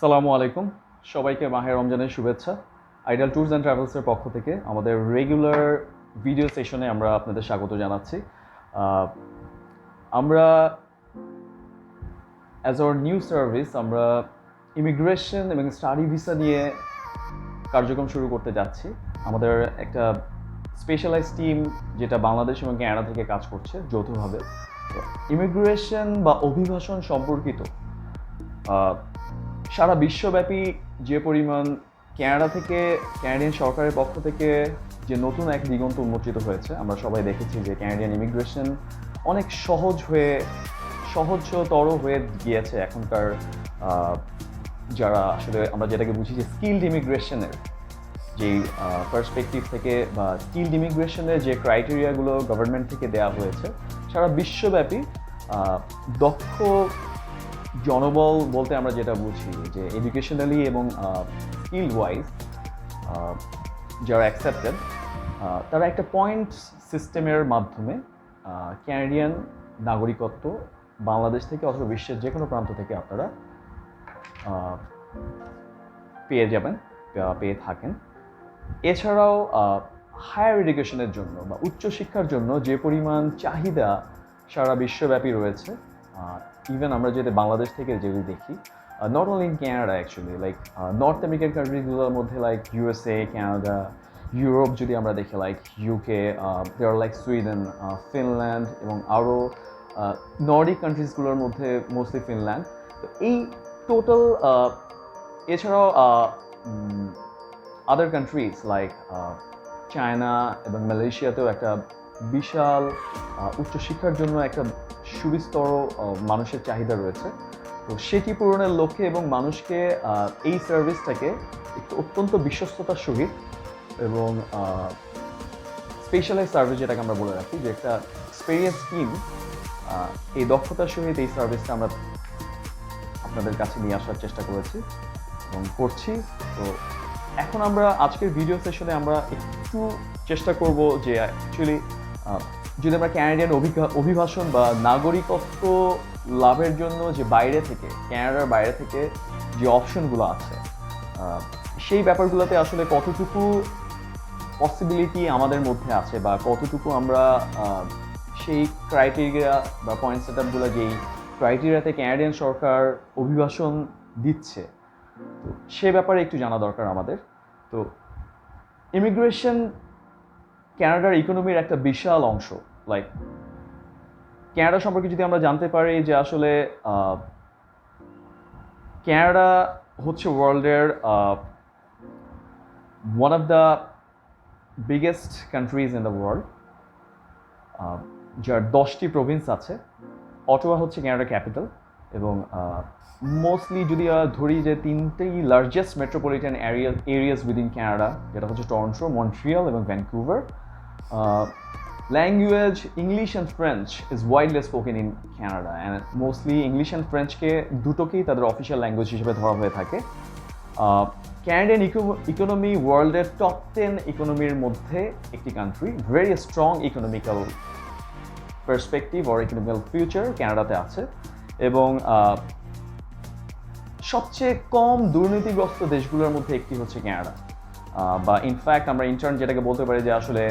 সালামু আলাইকুম, সবাইকে মাহে রমজানের শুভেচ্ছা। আইডাল ট্যুরস অ্যান্ড ট্রাভেলসের পক্ষ থেকে আমাদের রেগুলার ভিডিও সেশনে আমরা আপনাদের স্বাগত জানাচ্ছি। আমরা অ্যাজ আওয়ার নিউ সার্ভিস আমরা ইমিগ্রেশন এবং স্টাডি ভিসা নিয়ে কার্যক্রম শুরু করতে যাচ্ছি। আমাদের একটা স্পেশালাইজ টিম যেটা বাংলাদেশ এবং কানাডা থেকে কাজ করছে যৌথভাবে। ইমিগ্রেশন বা অভিবাসন সম্পর্কিত সারা বিশ্বব্যাপী যে পরিমাণ কানাডা থেকে কানাডিয়ান সরকারের পক্ষ থেকে যে নতুন এক দিগন্ত উন্মোচিত হয়েছে, আমরা সবাই দেখেছি যে কানাডিয়ান ইমিগ্রেশন অনেক সহজতর হয়ে গিয়েছে এখনকার যারা আসলে আমরা যেটাকে বুঝি যে স্কিলড ইমিগ্রেশনের যেই পার্সপেক্টিভ থেকে বা স্কিলড ইমিগ্রেশনের যে ক্রাইটেরিয়াগুলো গভর্নমেন্ট থেকে দেওয়া হয়েছে, সারা বিশ্বব্যাপী দক্ষ জনবল বলতে আমরা যেটা বুঝি যে এডুকেশনালি এবং স্কিল ওয়াইজ যারা অ্যাকসেপ্টেড, তারা একটা পয়েন্ট সিস্টেমের মাধ্যমে ক্যানাডিয়ান নাগরিকত্ব বাংলাদেশ থেকে অথবা বিশ্বের যে কোনো প্রান্ত থেকে আপনারা পেয়ে যাবেন, পেয়ে থাকেন। এছাড়াও হায়ার এডুকেশনের জন্য বা উচ্চশিক্ষার জন্য যে পরিমাণ চাহিদা সারা বিশ্বব্যাপী রয়েছে, ইভেন আমরা যদি বাংলাদেশ থেকে যদি দেখি, not only in Canada actually, like North American কান্ট্রিজগুলোর মধ্যে লাইক ইউএসএ, কানাডা, ইউরোপ যদি আমরা দেখি like UK, there like Sweden, Finland এবং আরও নর্ডিক কান্ট্রিজগুলোর মধ্যে মোস্টলি ফিনল্যান্ড। তো এই টোটাল এছাড়াও আদার কান্ট্রিজ লাইক চায়না এবং মালয়েশিয়াতেও একটা বিশাল উচ্চশিক্ষার জন্য একটা সুবিস্তর মানুষের চাহিদা রয়েছে। তো সেটি পূরণের লক্ষ্যে এবং মানুষকে এই সার্ভিসটাকে একটু অত্যন্ত বিশ্বস্ততার সহিত এবং স্পেশালাইজ সার্ভিস যেটাকে আমরা বলে রাখি, যে একটা এক্সপেরিয়েন্স টিম এই দক্ষতার সহিত এই সার্ভিসটা আমরা আপনাদের কাছে নিয়ে আসার চেষ্টা করেছি এবং করছি। তো এখন আমরা আজকের ভিডিও সেশনে আমরা একটু চেষ্টা করব যে অ্যাকচুয়ালি যদি আমরা ক্যানাডিয়ান অভিবাসন বা নাগরিকত্ব লাভের জন্য যে বাইরে থেকে, ক্যানাডার বাইরে থেকে যে অপশনগুলো আছে, সেই ব্যাপারগুলোতে আসলে কতটুকু পসিবিলিটি আমাদের মধ্যে আছে বা কতটুকু আমরা সেই ক্রাইটেরিয়া বা পয়েন্ট সেট আপগুলো যেই ক্রাইটেরিয়াতে ক্যানাডিয়ান সরকার অভিবাসন দিচ্ছে, তো সে ব্যাপারে একটু জানা দরকার আমাদের। তো ইমিগ্রেশন ক্যানাডার ইকোনমির একটা বিশাল অংশ। লাইক ক্যানাডা সম্পর্কে যদি আমরা জানতে পারি যে আসলে ক্যানাডা হচ্ছে ওয়ার্ল্ডের one of the biggest countries in the world, যার 10টি প্রভিন্স আছে। অটোয়া হচ্ছে ক্যানাডার ক্যাপিটাল এবং মোস্টলি যদি ধরি যে 3টি largest metropolitan areas within Canada, যেটা হচ্ছে টরন্টো, মন্ট্রিয়াল এবং Vancouver. Language English and French is widely spoken in Canada, and mostly English and ফ্রেঞ্চকে দুটোকেই তাদের অফিসিয়াল ল্যাঙ্গুয়েজ হিসেবে ধরা হয়ে থাকে। ক্যানাডিয়ান ইকোনমি ওয়ার্ল্ডের টপ 10 ইকোনমির মধ্যে একটি country. Very strong economical perspective or economical future ক্যানাডাতে আছে এবং সবচেয়ে কম দুর্নীতিগ্রস্ত দেশগুলোর মধ্যে একটি হচ্ছে ক্যানাডা। বা ইনফ্যাক্ট আমরা ইন্টার্ন যেটাকে বলতে পারি যে আসলে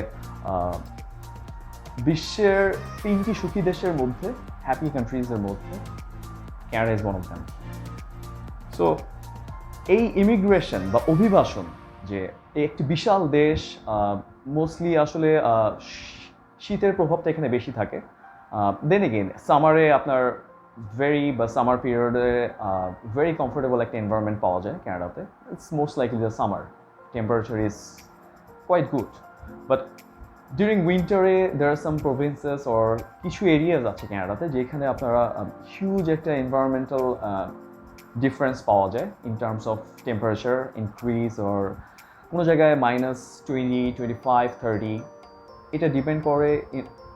বিশ্বের 3টি সুখী দেশের মধ্যে, হ্যাপি কান্ট্রিজের মধ্যে Canada is one of them. So এই ইমিগ্রেশন বা অভিবাসন যে একটি বিশাল দেশ, মোস্টলি আসলে শীতের প্রভাবটা এখানে বেশি থাকে। দেন এগেইন সামারে আপনার সামার পিরিয়ডে ভেরি কমফোর্টেবল একটা এনভায়রনমেন্ট পাওয়া যায় ক্যানাডাতে। It's most likely the summer temperature is quite good, but during উইন্টারে there are some provinces or কিছু এরিয়াস আছে ক্যানাডাতে যেখানে আপনারা হিউজ একটা এনভায়রনমেন্টাল ডিফারেন্স পাওয়া যায় in terms of temperature increase, or কোনো জায়গায় -20, 25, 30। এটা ডিপেন্ড করে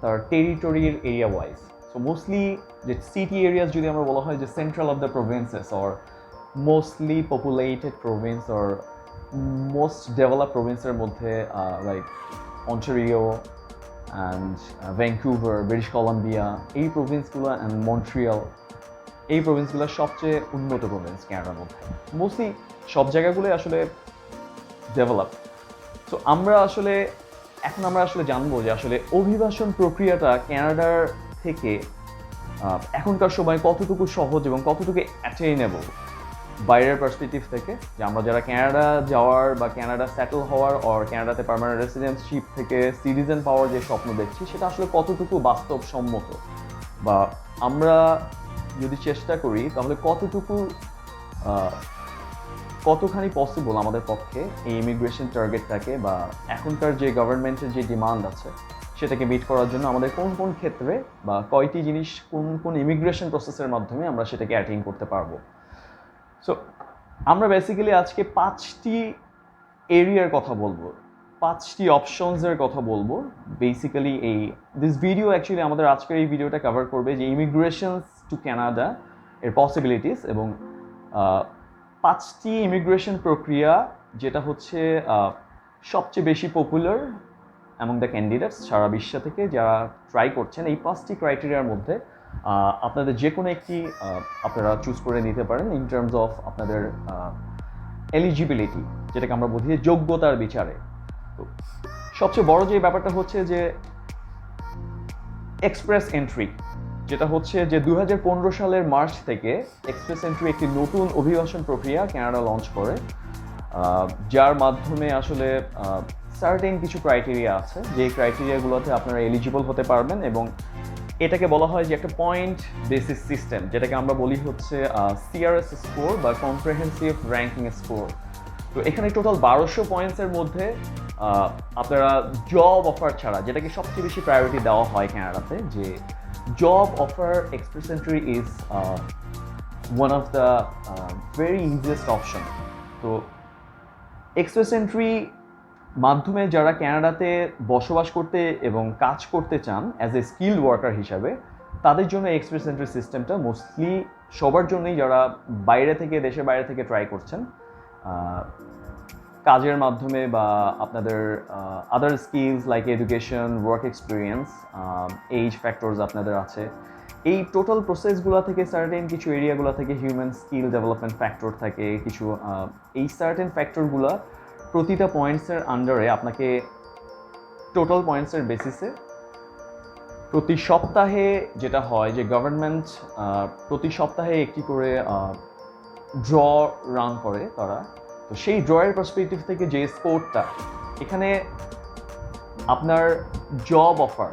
তার টেরিটরির এরিয়া ওয়াইজ। সো মোস্টলি যে সিটি এরিয়াস যদি আমরা বলা হয় যে central of the provinces or mostly populated province or most develop প্রভিন্সের মধ্যে like Ontario and Vancouver, British Columbia, এই প্রভিন্সগুলো অ্যান্ড মন্ট্রিয়াল, এই প্রভিন্সগুলো সবচেয়ে উন্নত প্রভিন্স ক্যানাডার মধ্যে। মোস্টলি সব জায়গাগুলোই আসলে ডেভেলপ। সো আমরা আসলে জানবো যে আসলে অভিবাসন প্রক্রিয়াটা ক্যানাডার থেকে এখনকার সময় কতটুকু সহজ এবং কতটুকু অ্যাটেইনেবল বাইরের পার্সপেক্টিভ থেকে, যে আমরা যারা ক্যানাডা যাওয়ার বা ক্যানাডা সেটেল হওয়ার অর ক্যানাডাতে পার্মানেন্ট রেসিডেন্সিপ থেকে সিটিজেন পাওয়ার যে স্বপ্ন দেখছি সেটা আসলে কতটুকু বাস্তবসম্মত, বা আমরা যদি চেষ্টা করি তাহলে কতখানি পসিবল আমাদের পক্ষে এই ইমিগ্রেশন টার্গেটটাকে বা এখনকার যে গভর্নমেন্টের যে ডিমান্ড আছে সেটাকে মিট করার জন্য আমাদের কোন কোন ক্ষেত্রে বা কয়টি জিনিস কোন কোন ইমিগ্রেশন প্রসেসের মাধ্যমে আমরা সেটাকে অ্যাটেইন করতে পারবো। সো আমরা বেসিক্যালি আজকে 5টি এরিয়ার কথা বলবো, 5টি অপশনসের কথা বলবো। বেসিক্যালি দিস ভিডিও অ্যাকচুয়ালি আমাদের আজকের এই ভিডিওটা কভার করবে যে ইমিগ্রেশনস টু ক্যানাডা এর পসিবিলিটিস এবং 5টি ইমিগ্রেশন প্রক্রিয়া যেটা হচ্ছে সবচেয়ে বেশি পপুলার অ্যামং দ্য ক্যান্ডিডেটস সারা বিশ্ব থেকে যারা ট্রাই করছেন। এই 5টি ক্রাইটেরিয়ার মধ্যে আপনাদের যে কোনো একটি আপনারা চুজ করে নিতে পারেন ইন টার্মস অফ আপনাদের এলিজিবিলিটি, যেটাকে আমরা বলি যোগ্যতার বিচারে। তো সবচেয়ে বড় যে ব্যাপারটা হচ্ছে যে এক্সপ্রেস এন্ট্রি, যেটা হচ্ছে যে 2015 সালের মার্চ থেকে এক্সপ্রেস এন্ট্রি একটি নতুন অভিবাসন প্রক্রিয়া কানাডা লঞ্চ করে, যার মাধ্যমে আসলে সার্টেন কিছু ক্রাইটেরিয়া আছে, যে ক্রাইটেরিয়াগুলোতে আপনারা এলিজিবল হতে পারবেন এবং এটাকে বলা হয় যে একটা পয়েন্ট বেসিস সিস্টেম, যেটাকে আমরা বলি হচ্ছে সিআরএস স্কোর বা কম্প্রিহেনসিভ র্যাঙ্কিং স্কোর। তো এখানে টোটাল 1200 পয়েন্টসের মধ্যে আপনারা জব অফার ছাড়া, যেটাকে সবচেয়ে বেশি প্রায়োরিটি দেওয়া হয় কানাডাতে, যে job offer express entry is one of the very easiest option. তো এক্সপ্রেস এন্ট্রি মাধ্যমে যারা ক্যানাডাতে বসবাস করতে এবং কাজ করতে চান অ্যাজ এ স্কিল্ড ওয়ার্কার হিসাবে, তাদের জন্য এক্সপ্রেস এন্ট্রি সিস্টেমটা মোস্টলি সবার জন্যই যারা দেশের বাইরে থেকে ট্রাই করছেন কাজের মাধ্যমে বা আপনাদের other skills like education, work experience, age factors আপনাদের আছে। এই টোটাল প্রসেসগুলো থেকে সার্টেন কিছু এরিয়াগুলো থেকে হিউম্যান স্কিল ডেভেলপমেন্ট ফ্যাক্টর থাকে কিছু, এই সার্টেন ফ্যাক্টরগুলো প্রতিটা পয়েন্টসের আন্ডারে আপনাকে টোটাল পয়েন্টসের বেসিসে প্রতি সপ্তাহে যেটা হয় যে গভর্নমেন্ট প্রতি সপ্তাহে একটি করে ড্র রান করে তারা। তো সেই ড্রয়ের পার্সপেক্টিভ থেকে যে স্কোরটা এখানে আপনার জব অফার,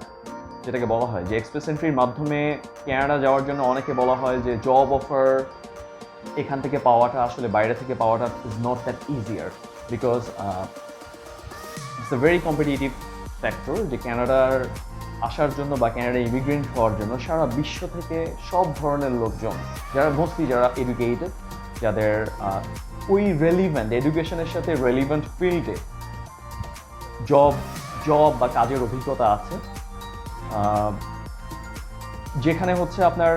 যেটাকে বলা হয় যে এক্সপ্রেস এন্ট্রির মাধ্যমে ক্যানাডা যাওয়ার জন্য অনেকে বলা হয় যে জব অফার এখান থেকে পাওয়াটা আসলে বাইরে থেকে পাওয়াটা is not that easier, because it's a very competitive factor, যে ক্যানাডার আসার জন্য বা ক্যানাডা ইমিগ্রেন্ট হওয়ার জন্য সারা বিশ্ব থেকে সব ধরনের লোকজন যারা এডুকেটেড, যাদের ওই রেলিভেন্ট এডুকেশনের সাথে রেলিভেন্ট ফিল্ডে জব বা কাজের অভিজ্ঞতা আছে, যেখানে হচ্ছে আপনার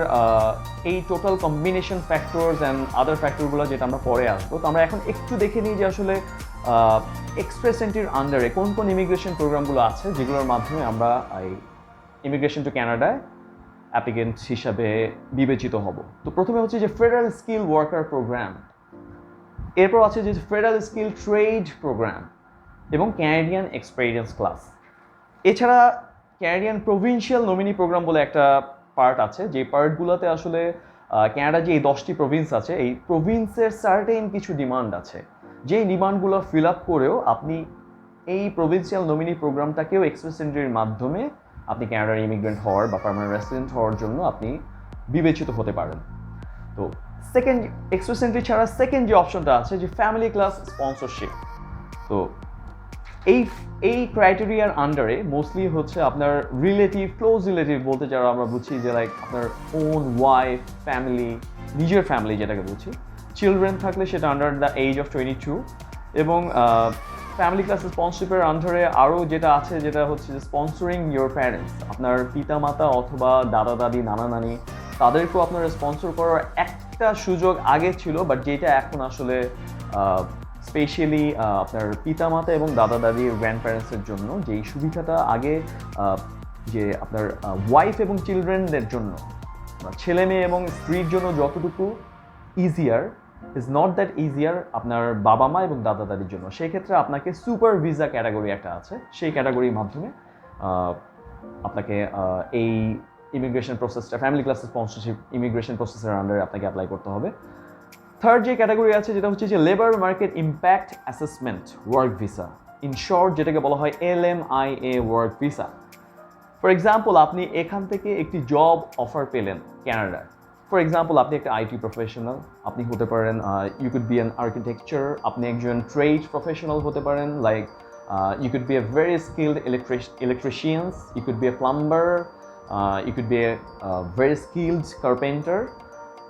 এই total combination factors and other ফ্যাক্টরগুলো যেটা আমরা পরে আসবো। তো আমরা এখন একটু দেখে নিই যে আসলে এক্সপ্রেস এন্ট্রির আন্ডারে কোন কোন ইমিগ্রেশন প্রোগ্রামগুলো আছে যেগুলোর মাধ্যমে আমরা এই ইমিগ্রেশন টু ক্যানাডায় অ্যাপ্লিকেন্ট হিসাবে বিবেচিত হব। তো প্রথমে হচ্ছে যে ফেডারেল স্কিল ওয়ার্কার প্রোগ্রাম, এরপর আছে যে ফেডারেল স্কিল ট্রেড প্রোগ্রাম এবং ক্যানাডিয়ান এক্সপেরিয়েন্স ক্লাস। এছাড়া ক্যানাডিয়ান প্রভিন্সিয়াল নমিনি প্রোগ্রাম বলে একটা পার্ট আছে, যে পার্টগুলোতে আসলে ক্যানাডা যে এই 10টি প্রভিন্স আছে এই প্রভিন্সের সার্টেন কিছু ডিমান্ড আছে, যেই ডিমান্ডগুলো ফিল আপ করেও আপনি এই প্রভিন্সিয়াল নমিনি প্রোগ্রামটাকেও এক্সপ্রেস এন্ট্রির মাধ্যমে আপনি ক্যানাডার ইমিগ্রেন্ট হওয়ার বা পার্মানেন্ট রেসিডেন্ট হওয়ার জন্য আপনি বিবেচিত হতে পারেন। তো সেকেন্ড এক্সপ্রেস এন্ট্রি ছাড়া সেকেন্ড যে অপশনটা আছে যে ফ্যামিলি ক্লাস স্পন্সরশিপ। তো এই ক্রাইটেরিয়ার আন্ডারে মোস্টলি হচ্ছে আপনার ক্লোজ রিলেটিভ বলতে যারা আমরা বুঝি যে লাইক আপনার ওন ওয়াইফ, ফ্যামিলি, নিজের ফ্যামিলি যেটাকে বুঝি, চিলড্রেন থাকলে সেটা আন্ডার দ্য এজ অফ 22 এবং ফ্যামিলি ক্লাস স্পন্সরশিপের আন্ডারে আরও যেটা আছে যেটা হচ্ছে যে স্পন্সরিং ইয়োর প্যারেন্টস, আপনার পিতামাতা অথবা দাদা দাদি, নানা নানি, তাদেরকেও আপনার স্পন্সর করার একটা সুযোগ আগে ছিল, বাট যেটা এখন আসলে স্পেশালি আপনার পিতামাতা এবং দাদা দাদি গ্র্যান্ড প্যারেন্টসের জন্য যেই সুবিধাটা আগে যে আপনার ওয়াইফ এবং চিলড্রেনদের জন্য ছেলে মেয়ে এবং স্ত্রীর জন্য যতটুকু easier is not that easier আপনার বাবা মা এবং দাদা দাদির জন্য। সেই ক্ষেত্রে আপনাকে সুপার ভিসা ক্যাটাগরি একটা আছে, সেই ক্যাটাগরির মাধ্যমে আপনাকে এই ইমিগ্রেশন প্রসেসটা ফ্যামিলি ক্লাস স্পন্সরশিপ ইমিগ্রেশন প্রসেসের আন্ডারে আপনাকে অ্যাপ্লাই করতে হবে। থার্ড যে ক্যাটাগরি আছে যেটা হচ্ছে যে labour market impact assessment work visa, in short যেটাকে বলা হয় LMIA work visa. For example, আপনি এখান থেকে একটি জব অফার পেলেন ক্যানাডায়। ফর এক্সাম্পল, আপনি একটা আইটি প্রফেশনাল, আপনি হতে পারেন you could be an architecture, আপনি একজন ট্রেড প্রফেশনাল হতে পারেন, like you could be a very skilled electricians, you could be a plumber, you could be a very skilled carpenter,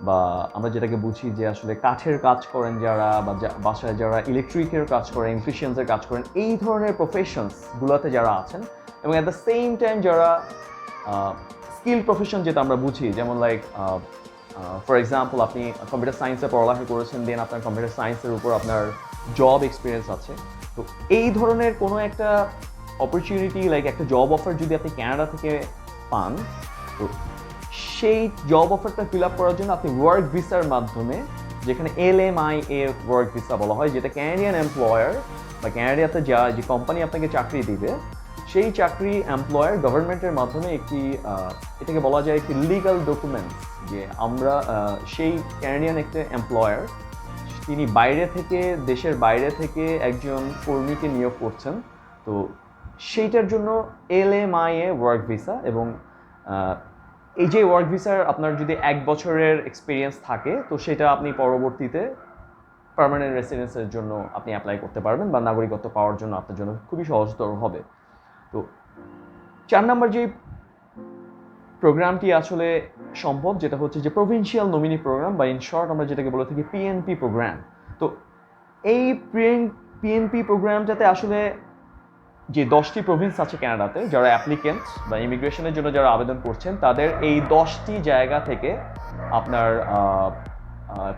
বা আমরা যেটাকে বুঝি যে আসলে কাঠের কাজ করেন যারা, বা বাসায় যারা ইলেকট্রিকের কাজ করেন, ইলেকট্রিশিয়ানসের কাজ করেন, এই ধরনের প্রফেশনসগুলোতে যারা আছেন, এবং অ্যাট দ্য সেম টাইম যারা স্কিল প্রফেশন যেটা আমরা বুঝি, যেমন লাইক ফর এক্সাম্পল আপনি কম্পিউটার সায়েন্সে পড়ালেখা করেছেন, দেন আপনার কম্পিউটার সায়েন্সের উপর আপনার জব এক্সপিরিয়েন্স আছে। তো এই ধরনের কোনো একটা অপরচুনিটি, লাইক একটা জব অফার যদি আপনি ক্যানাডা থেকে পান, তো সেই জব অফারটা ফিল আপ করার জন্য আপনি ওয়ার্ক ভিসার মাধ্যমে, যেখানে LMIA ওয়ার্ক ভিসা বলা হয়, যেটা ক্যানাডিয়ান এমপ্লয়ার বা ক্যানাডিয়াতে যে কোম্পানি আপনাকে চাকরি দিবে, সেই চাকরি এমপ্লয়ার গভর্নমেন্টের মাধ্যমে একটি এটাকে বলা যায় একটি লিগাল ডকুমেন্টস, যে আমরা সেই ক্যানাডিয়ান একটা এমপ্লয়ার, তিনি বাইরে থেকে, দেশের বাইরে থেকে একজন কর্মীকে নিয়োগ করছেন। তো সেইটার জন্য LMIA ওয়ার্ক ভিসা, এবং এই যে ওয়ার্ক ভিসার আপনার যদি 1 বছরের এক্সপিরিয়েন্স থাকে, তো সেটা আপনি পরবর্তীতে পার্মানেন্ট রেসিডেন্সের জন্য আপনি অ্যাপ্লাই করতে পারবেন, বা নাগরিকত্ব পাওয়ার জন্য আপনার জন্য খুবই সহজতর হবে। তো 4 নম্বর যে প্রোগ্রামটি আসলে সম্ভব, যেটা হচ্ছে যে প্রভিন্সিয়াল নমিনি প্রোগ্রাম, বা ইন শর্ট আমরা যেটাকে বলে থাকি PNP প্রোগ্রাম। তো এই PNP প্রোগ্রামটাতে আসলে যে 10টি প্রভিন্স আছে ক্যানাডাতে, যারা অ্যাপ্লিকেন্ট বা ইমিগ্রেশনের জন্য যারা আবেদন করছেন, তাদের এই 10টি জায়গা থেকে আপনার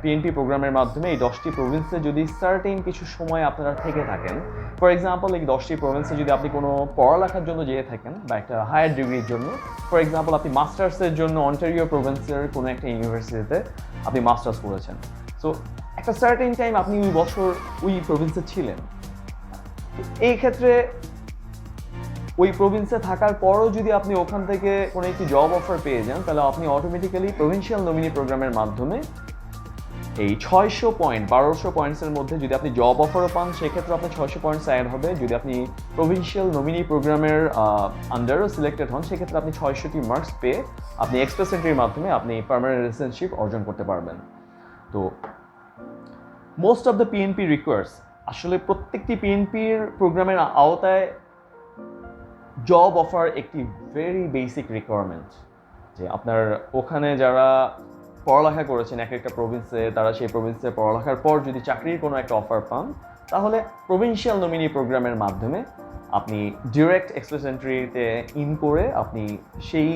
PNP প্রোগ্রামের মাধ্যমে এই 10টি প্রভিন্সে যদি সার্টেন কিছু সময় আপনারা থেকে থাকেন, ফর এক্সাম্পল এই 10টি প্রভিন্সে যদি আপনি কোনো পড়ালেখার জন্য যেয়ে থাকেন, বা একটা হায়ার ডিগ্রির জন্য, ফর এক্সাম্পল আপনি মাস্টার্সের জন্য অন্টারিও প্রভিন্সের কোনো একটা ইউনিভার্সিটিতে আপনি মাস্টার্স করেছেন, সো একটা সার্টেন টাইম আপনি ওই বছর ওই প্রভিন্সে ছিলেন। এই ক্ষেত্রে ওই প্রভিন্সে থাকার পরও যদি আপনি ওখান থেকে কোনো একটি জব অফার পেয়ে যান, তাহলে আপনি অটোমেটিক্যালি প্রভিন্সিয়াল নমিনি প্রোগ্রামের মাধ্যমে এই 600 পয়েন্ট, 1200 পয়েন্টসের মধ্যে যদি আপনি জব অফারও পান, সেক্ষেত্রে আপনার 600 পয়েন্টস অ্যাড হবে। যদি আপনি প্রভিন্সিয়াল নমিনি প্রোগ্রামের আন্ডারও সিলেক্টেড হন, সেক্ষেত্রে আপনি 600টি মার্কস পেয়ে আপনি এক্সপ্রেস এন্ট্রির মাধ্যমে আপনি পার্মানেন্ট রেসিডেন্সিপ অর্জন করতে পারবেন। তো most of the PNP requires, আসলে প্রত্যেকটি PNPর প্রোগ্রামের আওতায় জব অফার একটি ভেরি বেসিক রিকোয়ারমেন্ট, যে আপনার ওখানে যারা পড়ালেখা করেছেন এক একটা প্রভিন্সে, তারা সেই প্রভিন্সে পড়ালেখার পর যদি চাকরির কোনো একটা অফার পান, তাহলে প্রভিন্সিয়াল নমিনি প্রোগ্রামের মাধ্যমে আপনি ডিরেক্ট এক্সপ্রেস এন্ট্রিতে ইন করে আপনি সেই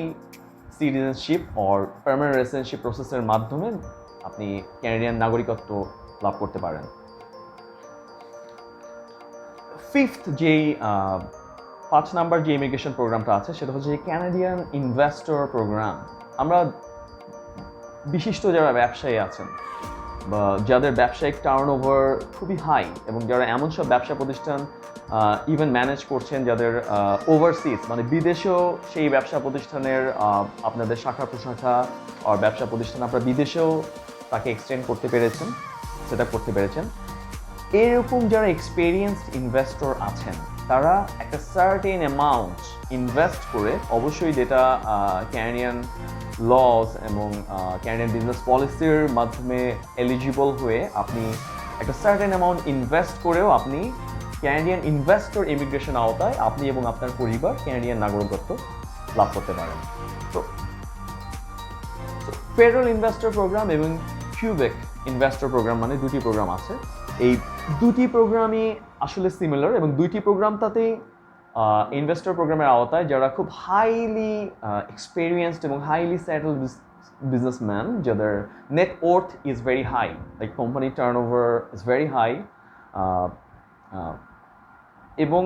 সিটিজেনশিপ অর পার্মানেন্ট রেসিডেন্সিপ প্রসেসের মাধ্যমে আপনি ক্যানাডিয়ান নাগরিকত্ব লাভ করতে পারেন। ফিফথ যেই 5 নাম্বার যে ইমিগ্রেশন প্রোগ্রামটা আছে, সেটা হচ্ছে ক্যানাডিয়ান ইনভেস্টর প্রোগ্রাম। আমরা বিশিষ্ট যারা ব্যবসায়ী আছেন, বা যাদের ব্যবসায়িক টার্নওভার খুবই হাই, এবং যারা এমন সব ব্যবসা প্রতিষ্ঠান ইভেন ম্যানেজ করছেন, যাদের ওভারসিজ মানে বিদেশেও সেই ব্যবসা প্রতিষ্ঠানের আপনাদের শাখা প্রশাখা আর ব্যবসা প্রতিষ্ঠান আপনারা বিদেশেও তাকে এক্সটেন্ড করতে পেরেছেন, সেট আপ করতে পেরেছেন, এরকম যারা এক্সপেরিয়েন্সড ইনভেস্টর আছেন, তারা একটা সার্টেন অ্যামাউন্ট ইনভেস্ট করে, অবশ্যই যেটা ক্যানাডিয়ান লস এবং ক্যানাডিয়ান বিজনেস পলিসির মাধ্যমে এলিজিবল হয়ে, আপনি একটা সার্টেন অ্যামাউন্ট ইনভেস্ট করেও আপনি ক্যানাডিয়ান ইনভেস্টর ইমিগ্রেশন আওতায় আপনি এবং আপনার পরিবার ক্যানাডিয়ান নাগরিকত্ব লাভ করতে পারেন। তো ফেডারেল ইনভেস্টর প্রোগ্রাম এবং কিউবেক ইনভেস্টর প্রোগ্রাম, মানে দুটি প্রোগ্রাম আছে। এই দুটি প্রোগ্রামই আসলে সিমিলার, এবং দুইটি প্রোগ্রামটাতেই ইনভেস্টর প্রোগ্রামের আওতায় যারা খুব হাইলি এক্সপেরিয়েন্সড এবং হাইলি সেটেলড বিজনেসম্যান, যাদের net worth is very high, like company turnover is very high, এবং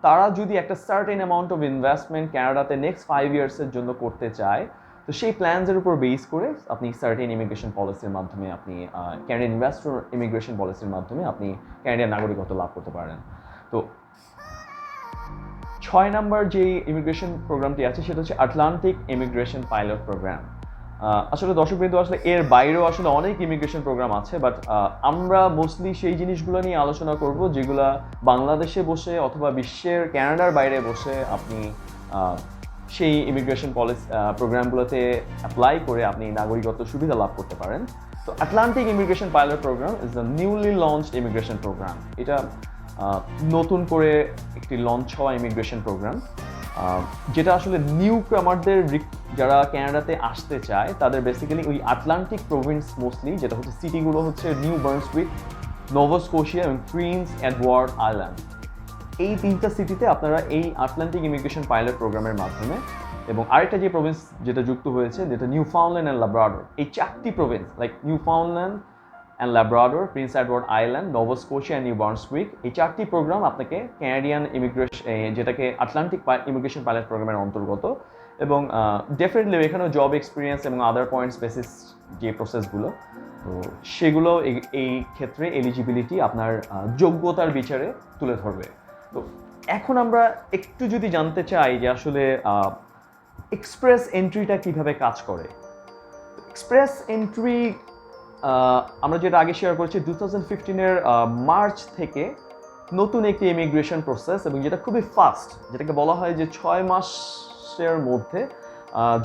তারা যদি একটা সার্টেন অ্যামাউন্ট অফ ইনভেস্টমেন্ট ক্যানাডাতে নেক্সট 5 ইয়ার্সের জন্য করতে চায়, তো তো সেই প্ল্যানসের উপর বেস করে আপনি সার্টেন ইমিগ্রেশন পলিসির মাধ্যমে আপনি ক্যানাডিয়ান ইনভেস্টর ইমিগ্রেশন পলিসির মাধ্যমে আপনি ক্যানাডিয়ান নাগরিকত্ব লাভ করতে পারেন। তো 6 নাম্বার যে ইমিগ্রেশন প্রোগ্রামটি আছে সেটা হচ্ছে আটলান্টিক ইমিগ্রেশন পাইলট প্রোগ্রাম। আসলে দর্শকবৃন্দ, আসলে এর বাইরেও আসলে অনেক ইমিগ্রেশন প্রোগ্রাম আছে, বাট আমরা মোস্টলি সেই জিনিসগুলো নিয়ে আলোচনা করব যেগুলো বাংলাদেশে বসে অথবা বিশ্বের ক্যানাডার বাইরে বসে আপনি সেই ইমিগ্রেশন পলিসি প্রোগ্রামগুলোতে অ্যাপ্লাই করে আপনি নাগরিকত্ব সুবিধা লাভ করতে পারেন। তো Atlantic immigration pilot programme is the newly launched immigration program. এটা নতুন করে একটি লঞ্চ হওয়া ইমিগ্রেশন প্রোগ্রাম, যেটা আসলে নিউ কামারদের যারা ক্যানাডাতে আসতে চায় তাদের বেসিক্যালি ওই আটলান্টিক প্রভিন্স মোস্টলি, যেটা হচ্ছে সিটিগুলো হচ্ছে নিউ বার্নসউইক, নোভা স্কোশিয়া এবং প্রিন্স এডওয়ার্ড আইল্যান্ড। এই 3টা সিটিতে আপনারা এই আটলান্টিক ইমিগ্রেশন পাইলট প্রোগ্রামের মাধ্যমে, এবং আরেকটা যে প্রভিন্স যেটা যুক্ত হয়েছে যেটা নিউফাউন্ডল্যান্ড অ্যান্ড লাব্রাডর, এই 4টি province like Newfoundland and Labrador, Prince Edward Island, Nova Scotia and New Brunswick, এই 4টি প্রোগ্রাম আপনাকে ক্যানাডিয়ান ইমিগ্রেশন, যেটাকে আটলান্টিক ইমিগ্রেশন পাইলট প্রোগ্রামের অন্তর্গত, এবং ডেফিনেটলি এখানেও জব এক্সপিরিয়েন্স এবং আদার পয়েন্টস বেসিস যে প্রসেসগুলো, তো সেগুলো এই ক্ষেত্রে এলিজিবিলিটি আপনার যোগ্যতার বিচারে তুলে ধরবে। তো এখন আমরা একটু যদি জানতে চাই যে আসলে এক্সপ্রেস এন্ট্রিটা কিভাবে কাজ করে। এক্সপ্রেস এন্ট্রি আমরা যেটা আগে শেয়ার করেছি 2015-এর মার্চ থেকে নতুন একটি ইমিগ্রেশন প্রসেস, এবং যেটা খুবই ফাস্ট, যেটাকে বলা হয় যে 6 মাসের মধ্যে,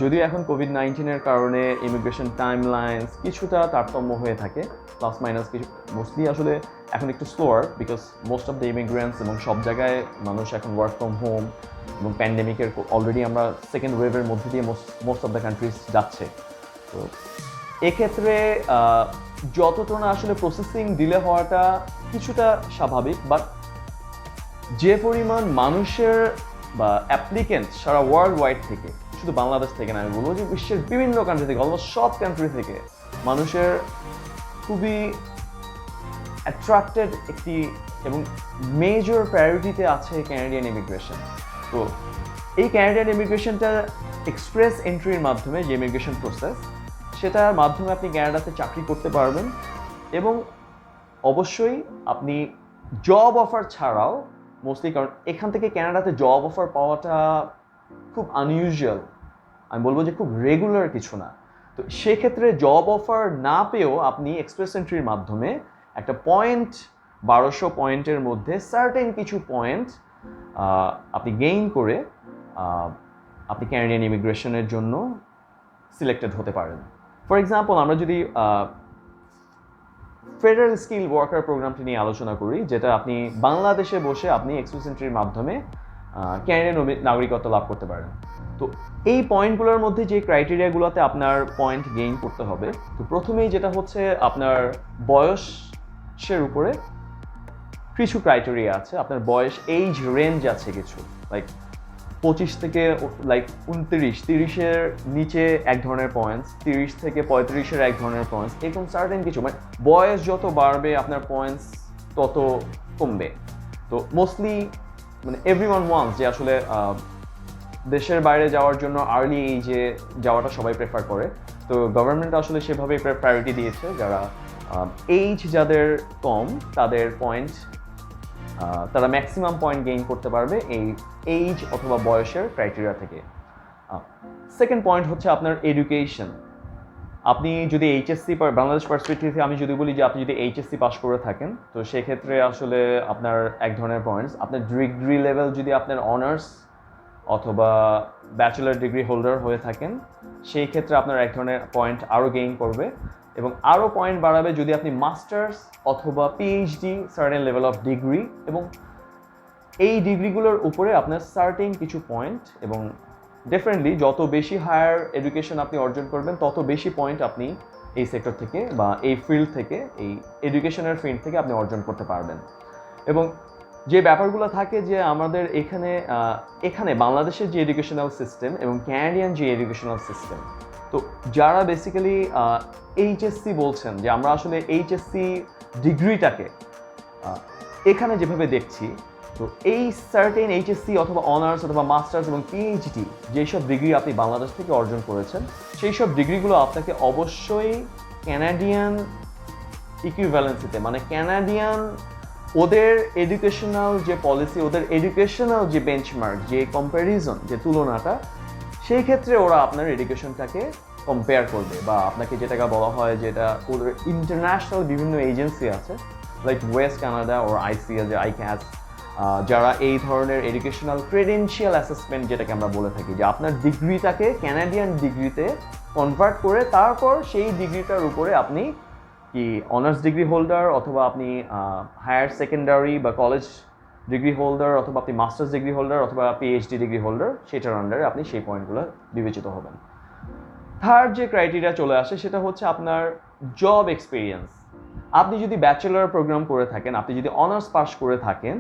যদিও এখন কোভিড-19-এর কারণে ইমিগ্রেশন টাইমলাইন্স কিছুটা তারতম্য হয়ে থাকে, প্লাস মাইনাস কিছু, মোস্টলি আসলে এখন একটু slower because most of the immigrants এবং সব জায়গায় মানুষ এখন ওয়ার্ক ফ্রম হোম, এবং প্যান্ডেমিকের অলরেডি আমরা সেকেন্ড ওয়েভের মধ্যে দিয়ে মোস্ট অফ দ্য কান্ট্রিজ যাচ্ছে। তো এক্ষেত্রে যতটা না আসলে প্রসেসিং ডিলে হওয়াটা কিছুটা স্বাভাবিক, বাট যে পরিমাণ মানুষের বা অ্যাপ্লিকেন্ট সারা ওয়ার্ল্ড ওয়াইড থেকে, শুধু বাংলাদেশ থেকে না, আমি বলবো যে বিশ্বের বিভিন্ন কান্ট্রি থেকে, অলমোস্ট সব কান্ট্রি থেকে মানুষের খুবই অ্যাট্রাক্টেড একটি এবং মেজর প্রায়োরিটিতে আছে ক্যানাডিয়ান ইমিগ্রেশন। তো এই ক্যানাডিয়ান ইমিগ্রেশনটা এক্সপ্রেস এন্ট্রির মাধ্যমে যে ইমিগ্রেশন প্রসেস, সেটার মাধ্যমে আপনি ক্যানাডাতে চাকরি করতে পারবেন, এবং অবশ্যই আপনি জব অফার ছাড়াও মোস্টলি, কারণ এখান থেকে ক্যানাডাতে জব অফার পাওয়াটা খুব আনইউজুয়াল, আমি বলবো যে খুব রেগুলার কিছু না। তো সেক্ষেত্রে জব অফার না পেয়েও আপনি এক্সপ্রেস এন্ট্রির মাধ্যমে একটা পয়েন্ট, 1200 পয়েন্টের মধ্যে সার্টেন কিছু পয়েন্ট আপনি গেইন করে আপনি ক্যানাডিয়ান ইমিগ্রেশনের জন্য সিলেক্টেড হতে পারেন। ফর এক্সাম্পল, আমরা যদি ফেডারেল স্কিল ওয়ার্কার প্রোগ্রামটি নিয়ে আলোচনা করি, যেটা আপনি বাংলাদেশে বসে আপনি এক্সপ্রেস এন্ট্রির মাধ্যমে ক্যানাডিয়ান নাগরিকত্ব লাভ করতে পারেন। তো এই পয়েন্টগুলোর মধ্যে যে ক্রাইটেরিয়াগুলোতে আপনার পয়েন্ট গেইন করতে হবে, তো প্রথমেই যেটা হচ্ছে আপনার বয়সের উপরে কিছু ক্রাইটেরিয়া আছে। আপনার বয়স, এইজ রেঞ্জ আছে কিছু, লাইক 25 থেকে লাইক 29, 30-এর নিচে এক ধরনের পয়েন্টস, 30 থেকে 35-এর এক ধরনের পয়েন্টস, এরকম সার্টেন কিছু, মানে বয়স যত বাড়বে আপনার পয়েন্টস তত কমবে। তো মোস্টলি মানে এভরিওয়ান ওয়ান্স যে আসলে দেশের বাইরে যাওয়ার জন্য আর্লি এইজে যাওয়াটা সবাই প্রেফার করে। তো গভর্নমেন্ট আসলে সেভাবেই প্রায়োরিটি দিয়েছে, যারা এইজ যাদের কম তাদের পয়েন্ট, তারা ম্যাক্সিমাম পয়েন্ট গেইন করতে পারবে এই এইজ অথবা বয়সের ক্রাইটেরিয়া থেকে। সেকেন্ড পয়েন্ট হচ্ছে আপনার এডুকেশন। আপনি যদি এইচএসসি, বাংলাদেশ পার্সপেক্টিভে আমি যদি বলি যে আপনি যদি এইচএসসি পাস করে থাকেন, তো সেক্ষেত্রে আসলে আপনার এক ধরনের পয়েন্টস, আপনার ডিগ্রি লেভেল যদি আপনার অনার্স অথবা ব্যাচেলার ডিগ্রি হোল্ডার হয়ে থাকেন, সেই ক্ষেত্রে আপনার এক ধরনের পয়েন্ট আরও গেইন করবে, এবং আরও পয়েন্ট বাড়াবে যদি আপনি মাস্টার্স অথবা PhD certain level of degree, এবং এই ডিগ্রিগুলোর উপরে আপনার সার্টেন কিছু পয়েন্ট, এবং ডেফিনেটলি যত বেশি হায়ার এডুকেশন আপনি অর্জন করবেন তত বেশি পয়েন্ট আপনি এই সেক্টর থেকে বা এই ফিল্ড থেকে, এই এডুকেশনের ফিল্ড থেকে আপনি অর্জন করতে পারবেন। এবং যে ব্যাপারগুলো থাকে যে আমাদের এখানে বাংলাদেশের যে এডুকেশনাল সিস্টেম এবং ক্যানাডিয়ান যে এডুকেশনাল সিস্টেম, তো যারা বেসিক্যালি এইচএসসি বলছেন যে আমরা আসলে এইচএসসি ডিগ্রিটাকে এখানে যেভাবে দেখছি, তো এই সার্টেন এইচএসসি অথবা অনার্স অথবা মাস্টার্স এবং পিএইচডি যেসব ডিগ্রি আপনি বাংলাদেশ থেকে অর্জন করেছেন সেই সব ডিগ্রিগুলো আপনাকে অবশ্যই ক্যানাডিয়ান ইকুইভ্যালেন্সিতে মানে ক্যানাডিয়ান ওদের এডুকেশনাল যে পলিসি ওদের এডুকেশনাল যে বেঞ্চমার্ক যে কম্প্যারিজন যে তুলনাটা সেই ক্ষেত্রে ওরা আপনার এডুকেশনটাকে কম্পেয়ার করবে বা আপনাকে যেটাকে বলা হয় যেটা ওদের ইন্টারন্যাশনাল বিভিন্ন এজেন্সি আছে লাইক ওয়েস্ট কানাডা ওর আইসিএল যে আইক্যাস যারা এই ধরনের এডুকেশনাল ক্রেডেনশিয়াল অ্যাসেসমেন্ট যেটাকে আমরা বলে থাকি যে আপনার ডিগ্রিটাকে ক্যানাডিয়ান ডিগ্রিতে কনভার্ট করে তারপর সেই ডিগ্রিটার উপরে আপনি কি অনার্স ডিগ্রি হোল্ডার অথবা আপনি হায়ার সেকেন্ডারি বা কলেজ ডিগ্রি হোল্ডার অথবা আপনি মাস্টার্স ডিগ্রি হোল্ডার অথবা পিএইচডি ডিগ্রি হোল্ডার সেটার আন্ডারে আপনি সেই পয়েন্টগুলো বিবেচিত হবেন। থার্ড যে ক্রাইটেরিয়া চলে আসে সেটা হচ্ছে আপনার জব এক্সপিরিয়েন্স। আপনি যদি ব্যাচেলর প্রোগ্রাম করে থাকেন আপনি যদি অনার্স পাস করে থাকেন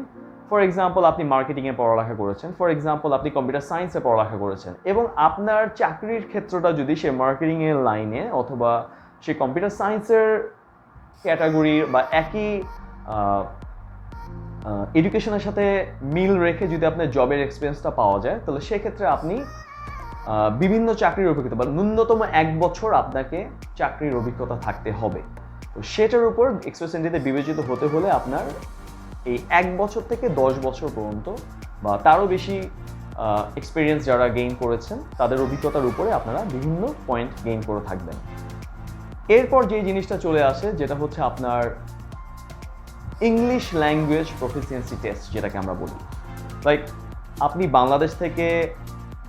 ফর এক্সাম্পল আপনি মার্কেটিংয়ে পড়ালেখা করেছেন ফর এক্সাম্পল আপনি কম্পিউটার সায়েন্সে পড়ালেখা করেছেন এবং আপনার চাকরির ক্ষেত্রটা যদি সে মার্কেটিংয়ের লাইনে অথবা সে কম্পিউটার সায়েন্সের ক্যাটাগরি বা একই এডুকেশনের সাথে মিল রেখে যদি আপনার জবের এক্সপিরিয়েন্সটা পাওয়া যায় তাহলে সেক্ষেত্রে আপনি বিভিন্ন চাকরির অভিজ্ঞতা বা ন্যূনতম 1 বছর আপনাকে চাকরির অভিজ্ঞতা থাকতে হবে। তো সেটার উপর এক্সপ্রেস এন্ট্রিতে বিবেচিত হতে হলে আপনার এই 1 বছর থেকে 10 বছর পর্যন্ত বা তারও বেশি এক্সপিরিয়েন্স যারা গেইন করেছেন তাদের অভিজ্ঞতার উপরে আপনারা বিভিন্ন পয়েন্ট গেইন করে থাকবেন। এরপর যে জিনিসটা চলে আসে যেটা হচ্ছে আপনার ইংলিশ ল্যাঙ্গুয়েজ প্রফিসিয়েন্সি টেস্ট যেটাকে আমরা বলি। লাইক আপনি বাংলাদেশ থেকে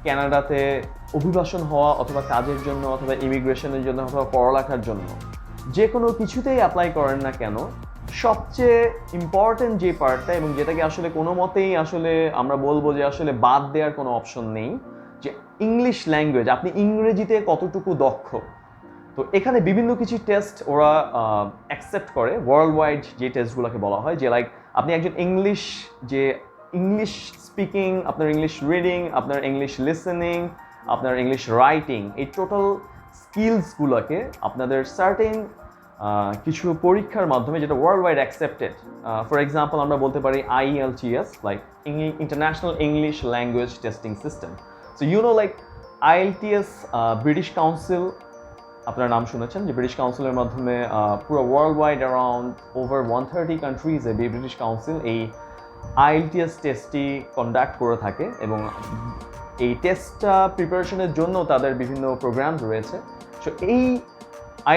কানাডাতে অভিবাসন হওয়া অথবা কাজের জন্য অথবা ইমিগ্রেশনের জন্য অথবা পড়ালেখার জন্য যে কোনো কিছুতেই অ্যাপ্লাই করেন না কেন সবচেয়ে ইম্পর্টেন্ট যে পার্টটা এবং যেটাকে আসলে কোনো মতেই আসলে আমরা বলবো যে আসলে বাদ দেওয়ার কোনো অপশন নেই যে ইংলিশ ল্যাঙ্গুয়েজ আপনি ইংরেজিতে কতটুকু দক্ষ। তো এখানে বিভিন্ন কিছু টেস্ট ওরা অ্যাকসেপ্ট করে ওয়ার্ল্ড ওয়াইড যে টেস্টগুলোকে বলা হয় যে লাইক আপনি একজন ইংলিশ স্পিকিং আপনার ইংলিশ রিডিং আপনার ইংলিশ লিসেনিং আপনার ইংলিশ রাইটিং এই টোটাল স্কিলসগুলোকে আপনাদের সার্টেন কিছু পরীক্ষার মাধ্যমে যেটা world wide accepted for example আমরা বলতে পারি IELTS like international English language testing system. So like IELTS British Council আপনার নাম শুনেছেন যে ব্রিটিশ কাউন্সিলের মাধ্যমে পুরো ওয়ার্ল্ড ওয়াইড অ্যারাউন্ড ওভার 130 কান্ট্রিজে ব্রিটিশ কাউন্সিল এই IELTS টেস্টটি কন্ডাক্ট করে থাকে এবং এই টেস্টটা প্রিপারেশনের জন্য তাদের বিভিন্ন প্রোগ্রাম রয়েছে। সো এই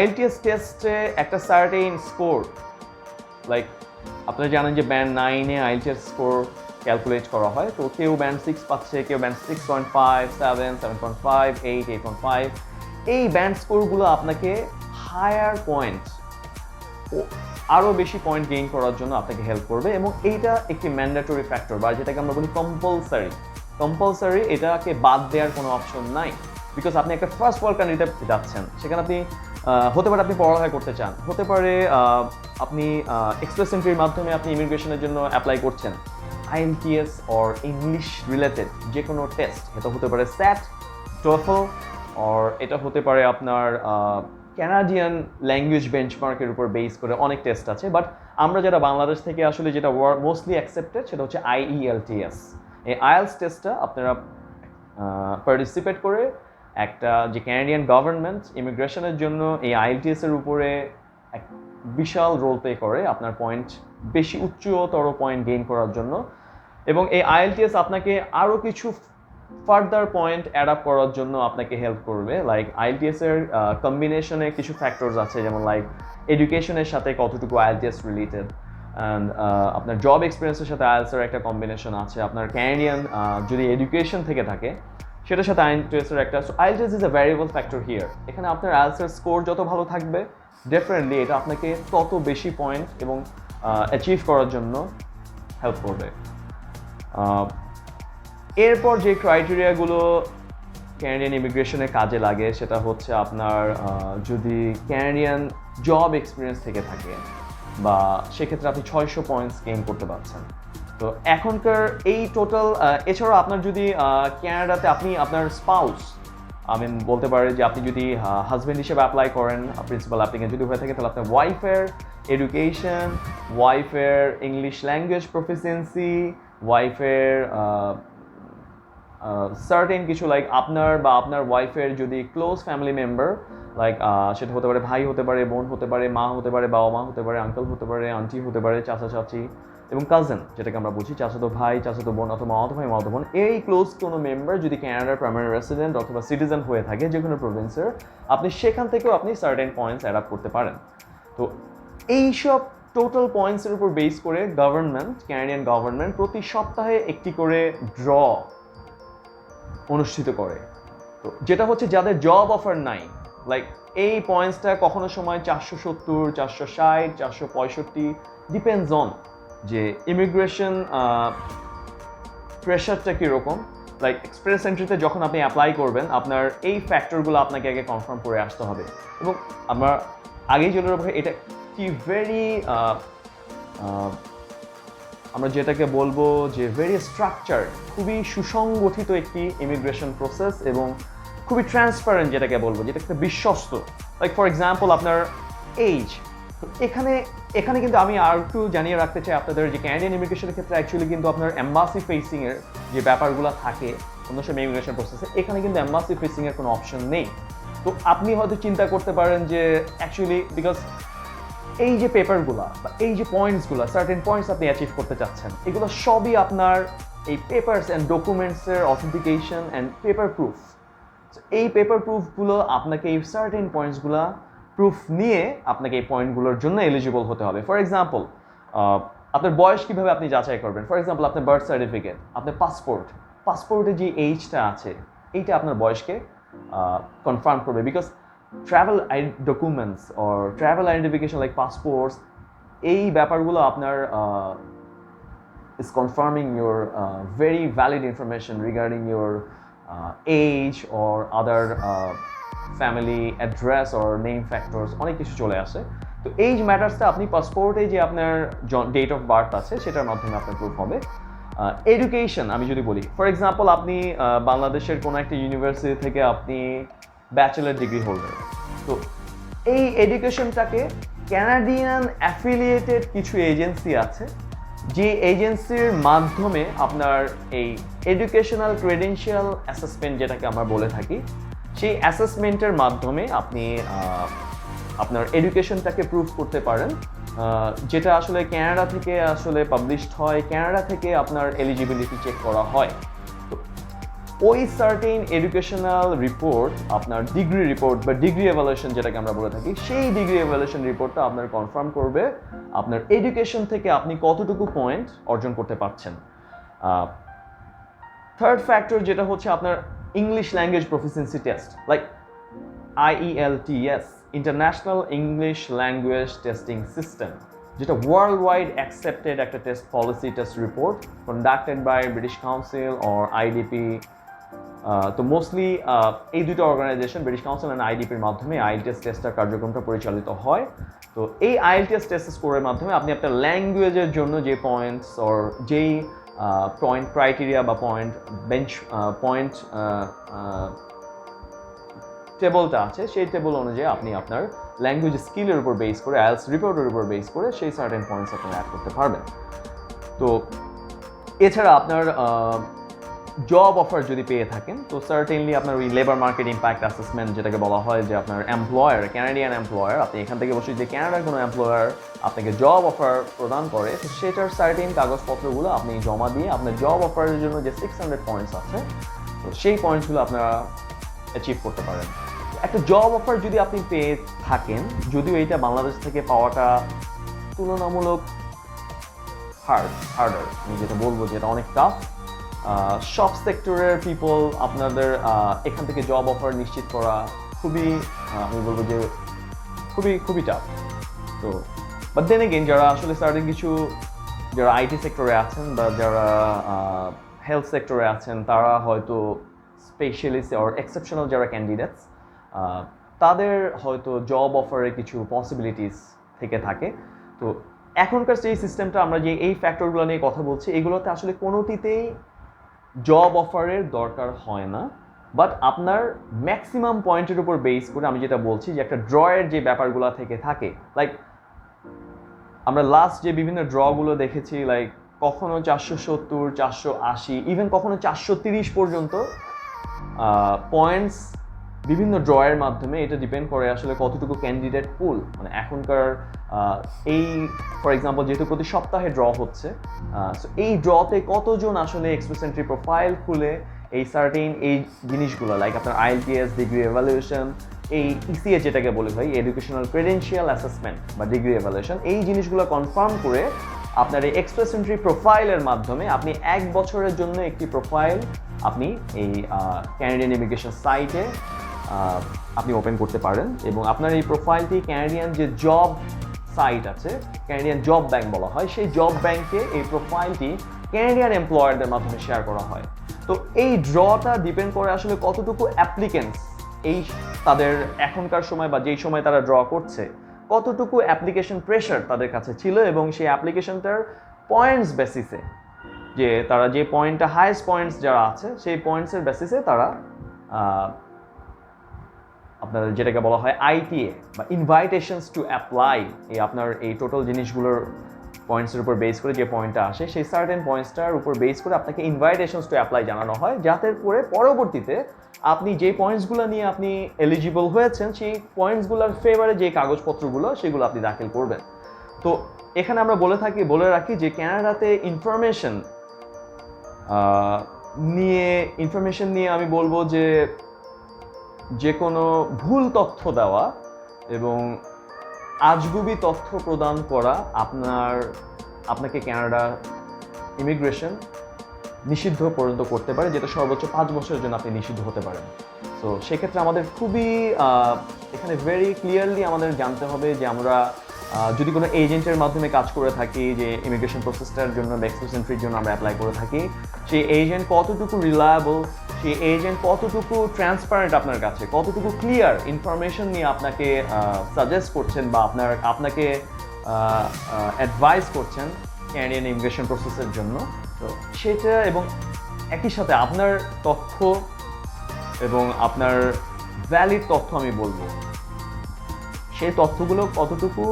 IELTS টেস্টে একটা সার্টেন স্কোর লাইক আপনারা জানেন যে ব্যান্ড 9-এ IELTS স্কোর ক্যালকুলেট করা হয়। তো কেউ ব্যান্ড 6 পাচ্ছে কেউ ব্যান্ড 6.5 7 7.5 8 8.5 এই ব্যান্ড স্কোরগুলো আপনাকে হায়ার পয়েন্ট আরও বেশি পয়েন্ট গেইন করার জন্য আপনাকে হেল্প করবে এবং এইটা একটি ম্যান্ডেটরি ফ্যাক্টর বা যেটাকে আমরা বলি কম্পালসারি এটাকে বাদ দেওয়ার কোনো অপশন নাই বিকজ আপনি একটা ফার্স্ট ওয়ার্ল্ড কান্ট্রিতে যাচ্ছেন সেখানে আপনি হতে পারে আপনি পড়ালেখা করতে চান হতে পারে আপনি এক্সপ্রেস এন্ট্রির মাধ্যমে আপনি ইমিগ্রেশনের জন্য অ্যাপ্লাই করছেন IELTS অর ইংলিশ রিলেটেড যে কোনো টেস্ট এটা হতে পারে SAT TOEFL অর এটা হতে পারে আপনার ক্যানাডিয়ান ল্যাঙ্গুয়েজ বেঞ্চমার্কের উপর বেস করে অনেক টেস্ট আছে বাট আমরা যারা বাংলাদেশ থেকে আসলে যেটা মোস্টলি অ্যাকসেপ্টেড সেটা হচ্ছে IELTS। এই IELTS টেস্টটা আপনারা পার্টিসিপেট করে একটা যে ক্যানাডিয়ান গভর্নমেন্ট ইমিগ্রেশনের জন্য এই IELTS এর উপরে এক বিশাল রোল প্লে করে আপনার পয়েন্ট বেশি উচ্চতর পয়েন্ট গেইন করার জন্য এবং এই IELTS আপনাকে আরও কিছু ফার্দার পয়েন্ট অ্যাড আপ করার জন্য আপনাকে হেল্প করবে লাইক IELTS এর কম্বিনেশনে কিছু ফ্যাক্টরস আছে যেমন লাইক এডুকেশনের সাথে কতটুকু IELTS রিলেটেড অ্যান্ড আপনার জব এক্সপিরিয়েন্সের সাথে IELTS এর একটা কম্বিনেশন আছে আপনার ক্যানাডিয়ান যদি এডুকেশন থেকে থাকে সেটার সাথে IELTS এর একটা IELTS is a variable factor here. এখানে আপনার IELTS এর স্কোর যত ভালো থাকবে ডেফিনেটলি এটা আপনাকে তত বেশি পয়েন্ট এবং অ্যাচিভ করার জন্য হেল্প করবে। এরপর যে ক্রাইটেরিয়াগুলো ক্যানাডিয়ান ইমিগ্রেশনে কাজে লাগে সেটা হচ্ছে আপনার যদি ক্যানাডিয়ান জব এক্সপিরিয়েন্স থেকে থাকে বা সেক্ষেত্রে আপনি 600 পয়েন্টস গেইন করতে পারছেন। তো এখনকার এই টোটাল এছাড়াও আপনার যদি ক্যানাডাতে আপনি আপনার স্পাউস আমি বলতে পারি যে আপনি যদি হাজব্যান্ড হিসেবে অ্যাপ্লাই করেন প্রিন্সিপাল অ্যাপ্লিকেন্ট যদি হয়ে থাকে তাহলে আপনার ওয়াইফের এডুকেশন ওয়াইফের ইংলিশ ল্যাঙ্গুয়েজ প্রফিসিয়েন্সি ওয়াইফের সার্টেন কিছু লাইক আপনার বা আপনার ওয়াইফের যদি ক্লোজ ফ্যামিলি মেম্বার লাইক সেটা হতে পারে ভাই হতে পারে, বোন হতে পারে, মা হতে পারে, বাবা মা হতে পারে, আঙ্কেল হতে পারে, আন্টি হতে পারে, চাচা চাচি এবং কাজিন যেটাকে আমরা বুঝি চাচাতো ভাই, চাচাতো বোন অথবা মামাতো ভাই, মামাতো বোন, এই ক্লোজ কোনো মেম্বার যদি ক্যানাডার পার্মানেন্ট রেসিডেন্ট অথবা সিটিজেন হয়ে থাকে যে কোনো প্রভিন্সের, আপনি সেখান থেকেও আপনি সার্টেন পয়েন্টস অ্যাড আপ করতে পারেন। তো এইসব টোটাল পয়েন্টসের উপর বেস করে গভর্নমেন্ট, ক্যানাডিয়ান গভর্নমেন্ট প্রতি সপ্তাহে একটি করে ড্র অনুষ্ঠিত করে। তো যেটা হচ্ছে যাদের জব অফার নাই, লাইক এই পয়েন্টসটা কখনো সময় 470, 460, 465, ডিপেন্ডস অন যে ইমিগ্রেশন প্রেশারটা কীরকম। লাইক এক্সপ্রেস এন্ট্রিতে যখন আপনি অ্যাপ্লাই করবেন আপনার এই ফ্যাক্টরগুলো আপনাকে আগে কনফার্ম করে আসতে হবে। এবং আমরা আগেই জেনে রাখবো এটা কি ভেরি আমরা যেটাকে বলবো যে ভেরি স্ট্রাকচার, খুবই সুসংগঠিত একটি ইমিগ্রেশন প্রসেস এবং খুবই ট্রান্সপারেন্ট যেটাকে বলবো, যেটা একটা বিশ্বস্ত। লাইক ফর এক্সাম্পল আপনার এইজ, এখানে এখানে কিন্তু আমি আর একটু জানিয়ে রাখতে চাই আপনাদের যে ক্যানাডিয়ান ইমিগ্রেশনের ক্ষেত্রে অ্যাকচুয়ালি কিন্তু আপনার এম্বাসি ফেসিংয়ের যে ব্যাপারগুলো থাকে অন্য সব ইমিগ্রেশন প্রসেসে, এখানে কিন্তু এম্বাসি ফেসিংয়ের কোনো অপশন নেই। তো আপনি হয়তো চিন্তা করতে পারেন যে অ্যাকচুয়ালি বিকজ এই যে পেপারগুলো বা এই যে পয়েন্টসগুলো, সার্টেন পয়েন্টস আপনি অ্যাচিভ করতে চাচ্ছেন, এগুলো সবই আপনার এই পেপারস অ্যান্ড ডকুমেন্টসের অথেন্টিকেশন অ্যান্ড পেপার প্রুফ। এই পেপার প্রুফগুলো আপনাকে এই সার্টেন পয়েন্টসগুলো প্রুফ নিয়ে আপনাকে এই পয়েন্টগুলোর জন্য এলিজিবল হতে হবে। ফর এক্সাম্পল আপনার বয়স কীভাবে আপনি যাচাই করবেন? ফর এক্সাম্পল আপনার বার্থ সার্টিফিকেট, আপনার পাসপোর্টে যে এইজটা আছে এইটা আপনার বয়সকে কনফার্ম করবে। Because travel documents or travel identification like passports, এই ব্যাপারগুলো আপনার is confirming your very valid information regarding your age or other family address or name factors, অনেক কিছু চলে আসে। তো এইজ ম্যাটার্সটা আপনি পাসপোর্টে যে আপনার ডেট অফ বার্থ আছে সেটার মাধ্যমে আপনার প্রুফ হবে। এডুকেশন আমি যদি বলি, ফর এক্সাম্পল আপনি বাংলাদেশের কোনো একটা ইউনিভার্সিটি থেকে আপনি ব্যাচেলার ডিগ্রি হোল্ডার, তো এই এডুকেশনটাকে ক্যানাডিয়ান অ্যাফিলিয়েটেড কিছু এজেন্সি আছে যে এজেন্সির মাধ্যমে আপনার এই এডুকেশনাল ক্রেডেনশিয়াল অ্যাসেসমেন্ট যেটাকে আমরা বলে থাকি, সেই অ্যাসেসমেন্টের মাধ্যমে আপনি আপনার এডুকেশনটাকে প্রুভ করতে পারেন, যেটা আসলে ক্যানাডা থেকে আসলে পাবলিশড হয়, ক্যানাডা থেকে আপনার এলিজিবিলিটি চেক করা হয়। তো ওই সার্টেন এডুকেশনাল রিপোর্ট, আপনার ডিগ্রি রিপোর্ট বা ডিগ্রি এভালুয়েশন যেটাকে আমরা বলে থাকি, সেই ডিগ্রি এভালুয়েশন রিপোর্টটা আপনার কনফার্ম করবে আপনার এডুকেশন থেকে আপনি কতটুকু পয়েন্ট অর্জন করতে পারছেন। থার্ড ফ্যাক্টর যেটা হচ্ছে আপনার English language proficiency test, like IELTS, international English language testing system, যেটা ওয়ার্ল্ড ওয়াইড অ্যাকসেপ্টেড একটা test policy test report conducted by British council or IDP। তো মোস্টলি এই দুটো অর্গানাইজেশন ব্রিটিশ কাউন্সিল অ্যান্ড IDPর মাধ্যমে IELTS টেস্টের কার্যক্রমটা পরিচালিত হয়। তো এই IELTS টেস্ট স্কোরের মাধ্যমে আপনি আপনার ল্যাঙ্গুয়েজের জন্য যে পয়েন্টস অর যেই পয়েন্ট ক্রাইটেরিয়া বা পয়েন্ট টেবলটা আছে সেই টেবল অনুযায়ী আপনি আপনার ল্যাঙ্গুয়েজ স্কিলের উপর বেস করে IELTS রিপোর্টের উপর বেস করে সেই সার্টেন পয়েন্টস আপনি অ্যাড করতে পারবেন। তো এছাড়া আপনার জব অফার যদি পেয়ে থাকেন, তো সার্টেনলি আপনার ওই লেবার মার্কেট ইম্প্যাক্ট অ্যাসেসমেন্ট যেটাকে বলা হয়, যে আপনার এমপ্লয়ার, ক্যানাডিয়ান এমপ্লয়ার, আপনি এখান থেকে বসে যে ক্যানাডার কোনো এমপ্লয়ার আপনাকে জব অফার প্রদান করে, তো সেটার সার্টেন কাগজপত্রগুলো আপনি জমা দিয়ে আপনার জব অফারের জন্য যে 600 পয়েন্টস আছে, তো সেই পয়েন্টসগুলো আপনারা অ্যাচিভ করতে পারেন। একটা জব অফার যদি আপনি পেয়ে থাকেন, যদিও এইটা বাংলাদেশ থেকে পাওয়াটা তুলনামূলক হার্ডার, আমি যেটা বলবো যে এটা অনেক টাফ। সব সেক্টরের পিপল আপনাদের এখান থেকে জব অফার নিশ্চিত করা খুবই আমি বলবো যে খুবই টাফ। তো বাট দেন এগেইন যারা আসলে সার্টেন কিছু, যারা IT সেক্টরে আছেন বা যারা হেলথ সেক্টরে আছেন, তারা হয়তো স্পেশালিস্ট অর এক্সেপশনাল যারা ক্যান্ডিডেটস, তাদের হয়তো জব অফারের কিছু পসিবিলিটিস থেকে থাকে। তো এখনকার যে সিস্টেমটা আমরা যে এই ফ্যাক্টরগুলো নিয়ে কথা বলছি, এগুলোতে আসলে কোনোটিতেই জব অফারের দরকার হয় না, বাট আপনার ম্যাক্সিমাম পয়েন্টের উপর বেস করে আমি যেটা বলছি যে একটা ড্রয়ের যে ব্যাপারগুলো থেকে থাকে, লাইক আমরা লাস্ট যে বিভিন্ন ড্রগুলো দেখেছি, লাইক কখনো 470, 480, ইভেন কখনো 430 পর্যন্ত পয়েন্টস বিভিন্ন ড্রয়ের মাধ্যমে, এটা ডিপেন্ড করে আসলে কতটুকু ক্যান্ডিডেট পুল, মানে এখনকার এই ফর এক্সাম্পল যেহেতু প্রতি সপ্তাহে ড্র হচ্ছে, সো এই ড্রতে কতজন আসলে এক্সপ্রেস এন্ট্রি প্রোফাইল খুলে এই সার্টেন এই জিনিসগুলো লাইক আপনার IELTS, ডিগ্রি এভালুয়েশন, এই ECA যেটাকে বলে ভাই এডুকেশনাল ক্রেডেনশিয়াল অ্যাসেসমেন্ট বা ডিগ্রি এভালুয়েশন, এই জিনিসগুলো কনফার্ম করে আপনার এই এক্সপ্রেস এন্ট্রি প্রোফাইলের মাধ্যমে আপনি 1 বছরের জন্য একটি প্রোফাইল আপনি এই ক্যানাডিয়ান ইমিগ্রেশন সাইটে আপনি ওপেন করতে পারেন এবং আপনার এই প্রোফাইলটি ক্যানাডিয়ান যে জব সাইট আছে, ক্যানাডিয়ান জব ব্যাংক বলা হয়, সেই জব ব্যাংকে এই প্রোফাইলটি ক্যানাডিয়ান এমপ্লয়ারদের মাধ্যমে শেয়ার করা হয়। তো এই ড্রটা ডিপেন্ড করে আসলে কতটুকু অ্যাপ্লিকেন্টস এই তাদের এখনকার সময় বা যেই সময় তারা ড্র করছে কতটুকু অ্যাপ্লিকেশন প্রেশার তাদের কাছে ছিল এবং সেই অ্যাপ্লিকেশনটার পয়েন্টস বেসিসে, যে তারা যে পয়েন্টটা হাইয়েস্ট পয়েন্টস যারা আছে সেই পয়েন্টসের বেসিসে তারা আপনার যেটাকে বলা হয় ITA বা ইনভাইটেশনস টু অ্যাপ্লাই, এই আপনার এই টোটাল জিনিসগুলোর পয়েন্টসের উপর বেস করে যে পয়েন্টটা আসে সেই সার্টেন পয়েন্টসটার উপর বেস করে আপনাকে ইনভাইটেশনস টু অ্যাপ্লাই জানানো হয়, যাতে করে পরবর্তীতে আপনি যে পয়েন্টসগুলো নিয়ে আপনি এলিজিবল হয়েছেন সেই পয়েন্টসগুলোর ফেভারে যে কাগজপত্রগুলো সেগুলো আপনি দাখিল করবেন। তো এখানে আমরা বলে রাখি যে ক্যানাডাতে ইনফরমেশন নিয়ে আমি বলবো যে কোনো ভুল তথ্য দেওয়া এবং আজগুবি তথ্য প্রদান করা আপনাকে ক্যানাডা ইমিগ্রেশন নিষিদ্ধ পর্যন্ত করতে পারে, যেটা সর্বোচ্চ 5 বছরের জন্য আপনি নিষিদ্ধ হতে পারেন। সো সেক্ষেত্রে আমাদের খুবই এখানে ভেরি ক্লিয়ারলি আমাদের জানতে হবে যে আমরা যদি কোনো এজেন্টের মাধ্যমে কাজ করে থাকি, যে ইমিগ্রেশন প্রসেসটার জন্য বা এক্সপ্রেস এন্ট্রির জন্য আমরা অ্যাপ্লাই করে থাকি, সেই এজেন্ট কতটুকু রিলায়েবল, সেই এজেন্ট কতটুকু ট্রান্সপারেন্ট আপনার কাছে, কতটুকু ক্লিয়ার ইনফরমেশন নিয়ে আপনাকে সাজেস্ট করছেন বা আপনাকে অ্যাডভাইস করছেন ক্যানাডিয়ান ইমিগ্রেশন প্রসেসের জন্য। তো সেটা এবং একই সাথে আপনার তথ্য এবং আপনার ভ্যালিড তথ্য আমি বলবো সেই তথ্যগুলো কতটুকু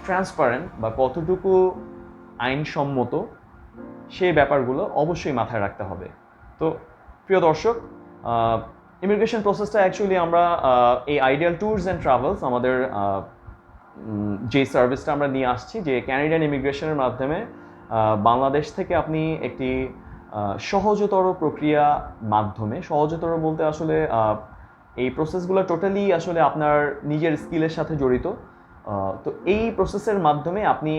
ট্রান্সপারেন্ট বা কতটুকু আইনসম্মত সেই ব্যাপারগুলো অবশ্যই মাথায় রাখতে হবে। তো প্রিয় দর্শক, ইমিগ্রেশন প্রসেসটা অ্যাকচুয়ালি আমরা এই আইডিয়াল ট্যুরস অ্যান্ড ট্রাভেলস আমাদের যে সার্ভিসটা আমরা নিয়ে আসছি, যে ক্যানাডিয়ান ইমিগ্রেশনের মাধ্যমে বাংলাদেশ থেকে আপনি একটি সহজতর প্রক্রিয়া মাধ্যমে, সহজতর বলতে আসলে এই প্রসেসগুলো টোটালি আসলে আপনার নিজের স্কিলের সাথে জড়িত। তো এই প্রসেসের মাধ্যমে আপনি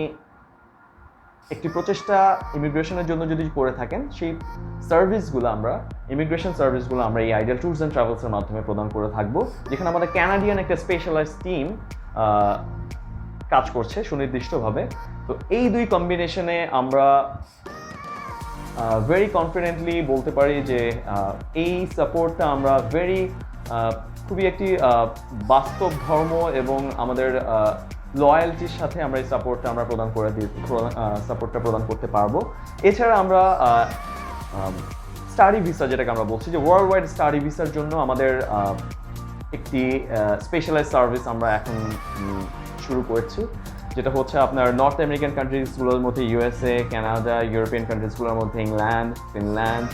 একটি প্রচেষ্টা ইমিগ্রেশনের জন্য যদি করে থাকেন, সেই সার্ভিসগুলো ইমিগ্রেশন সার্ভিসগুলো আমরা এই আইডিয়াল ট্যুরস অ্যান্ড ট্রাভেলসের মাধ্যমে প্রদান করে থাকবো, যেখানে আমাদের ক্যানাডিয়ান একটা স্পেশালাইজড টিম কাজ করছে সুনির্দিষ্টভাবে। তো এই দুই কম্বিনেশনে আমরা ভেরি কনফিডেন্টলি বলতে পারি যে এই সাপোর্টটা আমরা খুবই একটি বাস্তব ধর্ম এবং আমাদের লয়্যালটির সাথে আমরা এই সাপোর্টটা আমরা প্রদান করতে পারবো। এছাড়া আমরা স্টাডি ভিসা, যেটাকে আমরা বলছি যে ওয়ার্ল্ড ওয়াইড স্টাডি ভিসার জন্য আমাদের একটি স্পেশালাইজ সার্ভিস আমরা এখন শুরু করেছি, যেটা হচ্ছে আপনার নর্থ আমেরিকান কান্ট্রিজগুলোর মধ্যে USA, কানাডা, ইউরোপিয়ান কান্ট্রিজগুলোর মধ্যে ইংল্যান্ড, ফিনল্যান্ড,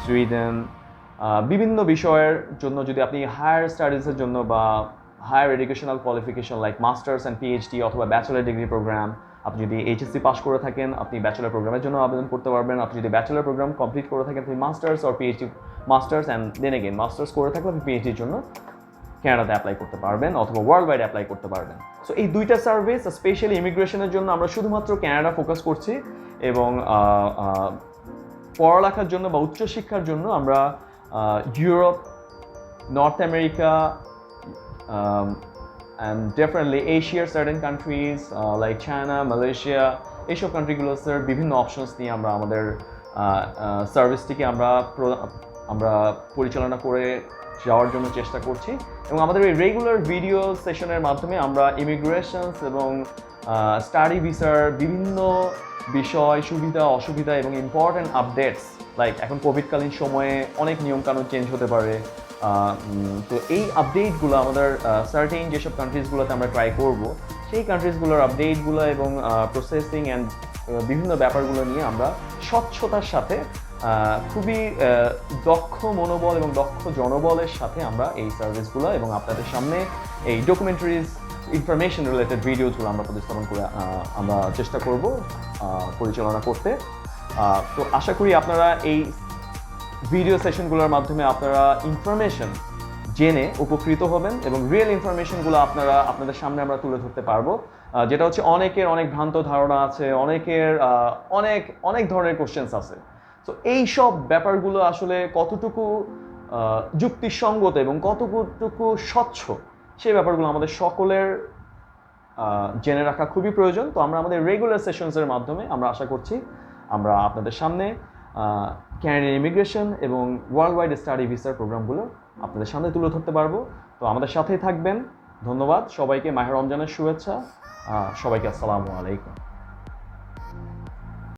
সুইডেন, বিভিন্ন বিষয়ের জন্য যদি আপনি হায়ার স্টাডিজের জন্য বা higher educational qualification like masters and PhD অথবা ব্যাচেলার ডিগ্রি প্রোগ্রাম, আপনি যদি HSC পাস করে থাকেন আপনি ব্যাচেলার প্রোগ্রামের জন্য আবেদন করতে পারবেন। আপনি যদি ব্যাচেলার প্রোগ্রাম কমপ্লিট করে থাকেন আপনি masters or PhD, masters and then again masters করে থাকলে আপনি PhDর জন্য ক্যানাডাতে অ্যাপ্লাই করতে পারবেন অথবা ওয়ার্ল্ড ওয়াইড অ্যাপ্লাই করতে পারবেন। সো এই দুইটা সার্ভিস স্পেশালি ইমিগ্রেশনের জন্য আমরা শুধুমাত্র ক্যানাডা ফোকাস করছি এবং পড়ালেখার জন্য বা উচ্চশিক্ষার জন্য আমরা Europe, north America and definitely Asia's certain countries like China, Malaysia, এইসব কান্ট্রিগুলোর বিভিন্ন অপশনস নিয়ে আমরা আমাদের সার্ভিসটিকে আমরা পরিচালনা করে যাওয়ার জন্য চেষ্টা করছি এবং আমাদের এই রেগুলার ভিডিও সেশনের মাধ্যমে আমরা ইমিগ্রেশনস এবং স্টাডি ভিসার বিভিন্ন বিষয়, সুবিধা অসুবিধা এবং ইম্পর্ট্যান্ট আপডেটস লাইক এখন কোভিডকালীন সময়ে অনেক নিয়মকানুন চেঞ্জ হতে পারে, তো এই আপডেটগুলো আমাদের সার্টেন যেসব কান্ট্রিজগুলোতে আমরা ট্রাই করব সেই কান্ট্রিজগুলোর আপডেটগুলো এবং প্রসেসিং অ্যান্ড বিভিন্ন ব্যাপারগুলো নিয়ে আমরা স্বচ্ছতার সাথে খুবই দক্ষ মনোবল এবং দক্ষ জনবলের সাথে আমরা এই সার্ভিসগুলো এবং আপনাদের সামনে এই ডকুমেন্টারিজ ইনফরমেশন রিলেটেড ভিডিওসগুলো আমরা প্রতিস্থাপন করে আমরা চেষ্টা করব পরিচালনা করতে। তো আশা করি আপনারা এই ভিডিও সেশনগুলোর মাধ্যমে আপনারা ইনফরমেশন জেনে উপকৃত হবেন এবং রিয়েল ইনফরমেশনগুলো আপনাদের সামনে আমরা তুলে ধরতে পারবো, যেটা হচ্ছে অনেকের অনেক ভ্রান্ত ধারণা আছে, অনেকের অনেক ধরনের কোশ্চেন্স আছে। তো এই সব ব্যাপারগুলো আসলে কতটুকু যুক্তিসঙ্গত এবং কতটুকু স্বচ্ছ সেই ব্যাপারগুলো আমাদের সকলের জেনে রাখা খুবই প্রয়োজন। তো আমরা আমাদের রেগুলার সেশনসের মাধ্যমে আমরা আশা করছি আমরা আপনাদের সামনে ক্যানাডিয়ান ইমিগ্রেশন এবং ওয়ার্ল্ড ওয়াইড স্টাডি ভিসার প্রোগ্রামগুলো আপনাদের সামনে তুলে ধরতে পারবো। তো আমাদের সাথেই থাকবেন। ধন্যবাদ সবাইকে, মাহে রমজানের শুভেচ্ছা। সবাইকে আসসালামু আলাইকুম।